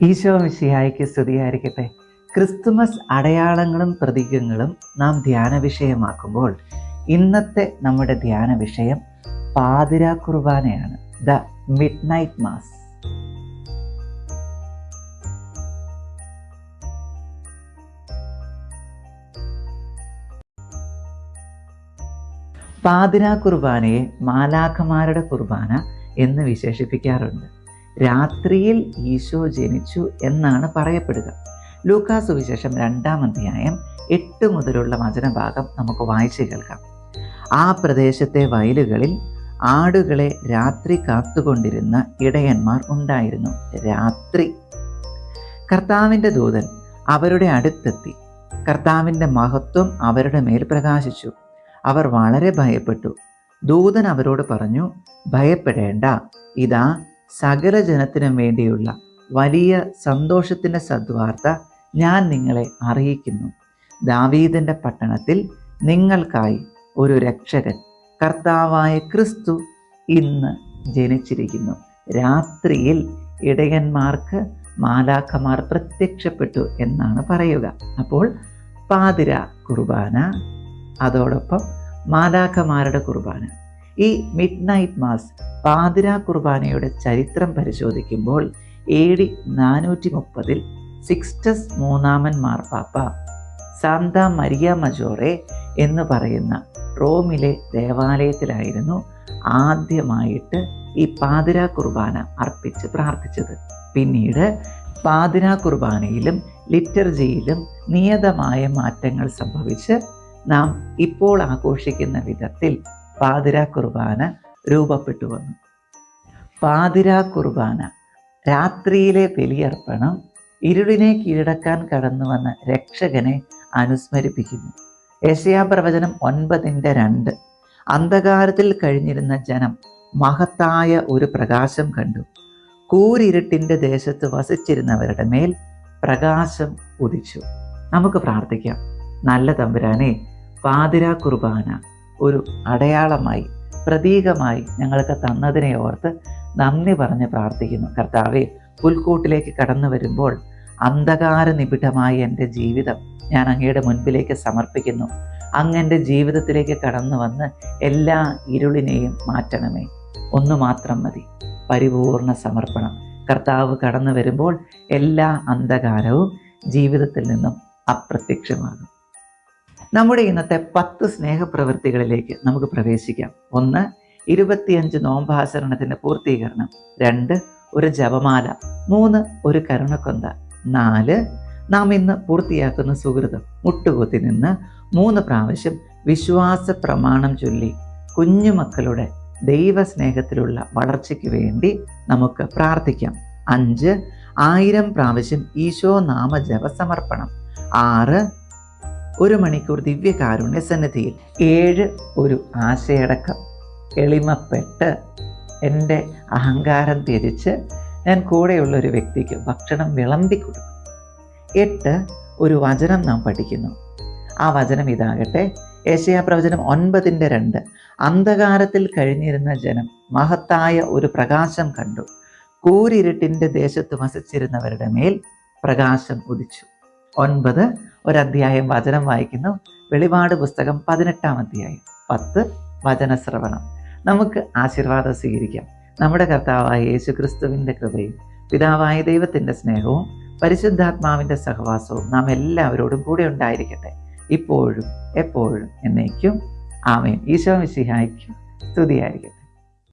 ഈശോ മിശിഹായ്ക്ക് സ്തുതിയായിരിക്കട്ടെ. ക്രിസ്തുമസ് അടയാളങ്ങളും പ്രതീകങ്ങളും നാം ധ്യാന വിഷയമാക്കുമ്പോൾ ഇന്നത്തെ നമ്മുടെ ധ്യാന വിഷയം പാതിരാ കുർബാനയാണ്, ദ മിഡ് നൈറ്റ് മാസ്. പാതിരാ കുർബാനയെ മാലാഖമാരുടെ കുർബാന എന്ന് വിശേഷിപ്പിക്കാറുണ്ട്. രാത്രിയിൽ ഈശോ ജനിച്ചു എന്നാണ് പറയപ്പെടുക. ലൂക്കാ സുവിശേഷം 2-ാം അധ്യായം 8 മുതലുള്ള വചനഭാഗം നമുക്ക് വായിച്ചു കേൾക്കാം. ആ പ്രദേശത്തെ വയലുകളിൽ ആടുകളെ രാത്രി കാത്തുകൊണ്ടിരുന്ന ഇടയന്മാർ ഉണ്ടായിരുന്നു. രാത്രി കർത്താവിൻ്റെ ദൂതൻ അവരുടെ അടുത്തെത്തി. കർത്താവിൻ്റെ മഹത്വം അവരുടെ മേൽ പ്രകാശിച്ചു. അവർ വളരെ ഭയപ്പെട്ടു. ദൂതൻ അവരോട് പറഞ്ഞു, ഭയപ്പെടേണ്ട, ഇതാ സകല ജനത്തിനും വേണ്ടിയുള്ള വലിയ സന്തോഷത്തിൻ്റെ സദ്വാർത്ത ഞാൻ നിങ്ങളെ അറിയിക്കുന്നു. ദാവീദിൻ്റെ പട്ടണത്തിൽ നിങ്ങൾക്കായി ഒരു രക്ഷകൻ, കർത്താവായ ക്രിസ്തു ഇന്ന് ജനിച്ചിരിക്കുന്നു. രാത്രിയിൽ ഇടയന്മാർക്ക് മാലാഖമാർ പ്രത്യക്ഷപ്പെട്ടു എന്നാണ് പറയുക. അപ്പോൾ പാതിര കുർബാന, അതോടൊപ്പം മാലാഖമാരുടെ കുർബാന. ഈ മിഡ് നൈറ്റ് മാസ് പാതിരാ കുർബാനയുടെ ചരിത്രം പരിശോധിക്കുമ്പോൾ AD 430 സിക്സ്റ്റസ് 3-ാമൻ മാർപ്പാപ്പ സാന്ത മരിയ മജോറെ എന്ന് പറയുന്ന റോമിലെ ദേവാലയത്തിലായിരുന്നു ആദ്യമായിട്ട് ഈ പാതിരാ കുർബാന അർപ്പിച്ച് പ്രാർത്ഥിച്ചത്. പിന്നീട് പാതിരാ കുർബാനയിലും ലിറ്റർജിയിലും നിയതമായ മാറ്റങ്ങൾ സംഭവിച്ച് നാം ഇപ്പോൾ ആഘോഷിക്കുന്ന വിധത്തിൽ പാതിരാ കുർബാന രൂപപ്പെട്ടു വന്നു. പാതിരാ കുർബാന, രാത്രിയിലെ ബലിയർപ്പണം, ഇരുളിനെ കീഴടക്കാൻ കടന്നു വന്ന രക്ഷകനെ അനുസ്മരിപ്പിക്കുന്നു. യെശയ്യാ പ്രവചനം 9:2 അന്ധകാരത്തിൽ കഴിഞ്ഞിരുന്ന ജനം മഹത്തായ ഒരു പ്രകാശം കണ്ടു. കൂരിരുട്ടിൻ്റെ ദേശത്ത് വസിച്ചിരുന്നവരുടെ മേൽ പ്രകാശം ഉദിച്ചു. നമുക്ക് പ്രാർത്ഥിക്കാം. നല്ല തമ്പുരാനെ, പാതിരാ കുർബാന ഒരു അടയാളമായി, പ്രതീകമായി ഞങ്ങൾക്ക് തന്നതിനെ ഓർത്ത് നന്ദി പറഞ്ഞ് പ്രാർത്ഥിക്കുന്നു. കർത്താവെ, പുൽക്കൂട്ടിലേക്ക് കടന്നു വരുമ്പോൾ അന്ധകാര നിബിഡമായ എൻ്റെ ജീവിതം ഞാൻ അങ്ങയുടെ മുൻപിലേക്ക് സമർപ്പിക്കുന്നു. അങ്ങ് ജീവിതത്തിലേക്ക് കടന്നു വന്ന് എല്ലാ ഇരുളിനെയും മാറ്റണമേ. ഒന്നു മാത്രം മതി, പരിപൂർണ സമർപ്പണം. കർത്താവ് കടന്നു വരുമ്പോൾ എല്ലാ അന്ധകാരവും ജീവിതത്തിൽ നിന്നും അപ്രത്യക്ഷമാകും. നമ്മുടെ ഇന്നത്തെ 10 സ്നേഹപ്രവൃത്തികളിലേക്ക് നമുക്ക് പ്രവേശിക്കാം. 1, 25 നോമ്പാചരണത്തിൻ്റെ പൂർത്തീകരണം. 2, ഒരു ജപമാല. 3, ഒരു കരുണക്കൊന്ത. 4, നാം ഇന്ന് പൂർത്തിയാക്കുന്ന സുഹൃതം. മുട്ടുകുത്തി നിന്ന് 3 പ്രാവശ്യം വിശ്വാസ പ്രമാണം ചൊല്ലി കുഞ്ഞുമക്കളുടെ ദൈവസ്നേഹത്തിലുള്ള വളർച്ചയ്ക്ക് വേണ്ടി നമുക്ക് പ്രാർത്ഥിക്കാം. 5, 1000 പ്രാവശ്യം ഈശോ നാമ ജപസമർപ്പണം. 6, 1 മണിക്കൂർ ദിവ്യകാരുണ്യ സന്നിധിയിൽ. 7, ഒരു ആശയടക്കം. എളിമപ്പെട്ട് എൻ്റെ അഹങ്കാരം ത്യജിച്ച് ഞാൻ കൂടെയുള്ള ഒരു വ്യക്തിക്ക് ഭക്ഷണം വിളമ്പിക്കൊടുക്കും. 8, ഒരു വചനം നാം പഠിക്കുന്നു. ആ വചനം ഇതാകട്ടെ, യെശയ്യാ പ്രവചനം 9:2 അന്ധകാരത്തിൽ കഴിഞ്ഞിരുന്ന ജനം മഹത്തായ ഒരു പ്രകാശം കണ്ടു. കൂരിരുട്ടിൻ്റെ ദേശത്ത് വസിച്ചിരുന്നവരുടെ മേൽ പ്രകാശം ഉദിച്ചു. 9, ഒരധ്യായം വചനം വായിക്കുന്നു. വെളിപാട് പുസ്തകം 18-ാം അധ്യായം. 10, വചനശ്രവണം. നമുക്ക് ആശീർവാദം സ്വീകരിക്കാം. നമ്മുടെ കർത്താവായ യേശു ക്രിസ്തുവിൻ്റെ കൃപയും പിതാവായ ദൈവത്തിൻ്റെ സ്നേഹവും പരിശുദ്ധാത്മാവിൻ്റെ സഹവാസവും നാം എല്ലാവരോടും കൂടെ ഉണ്ടായിരിക്കട്ടെ, ഇപ്പോഴും എപ്പോഴും എന്നേക്കും. ആമേൻ. ഈശോ മിശിഹായ്ക്ക് സ്തുതിയായിരിക്കട്ടെ.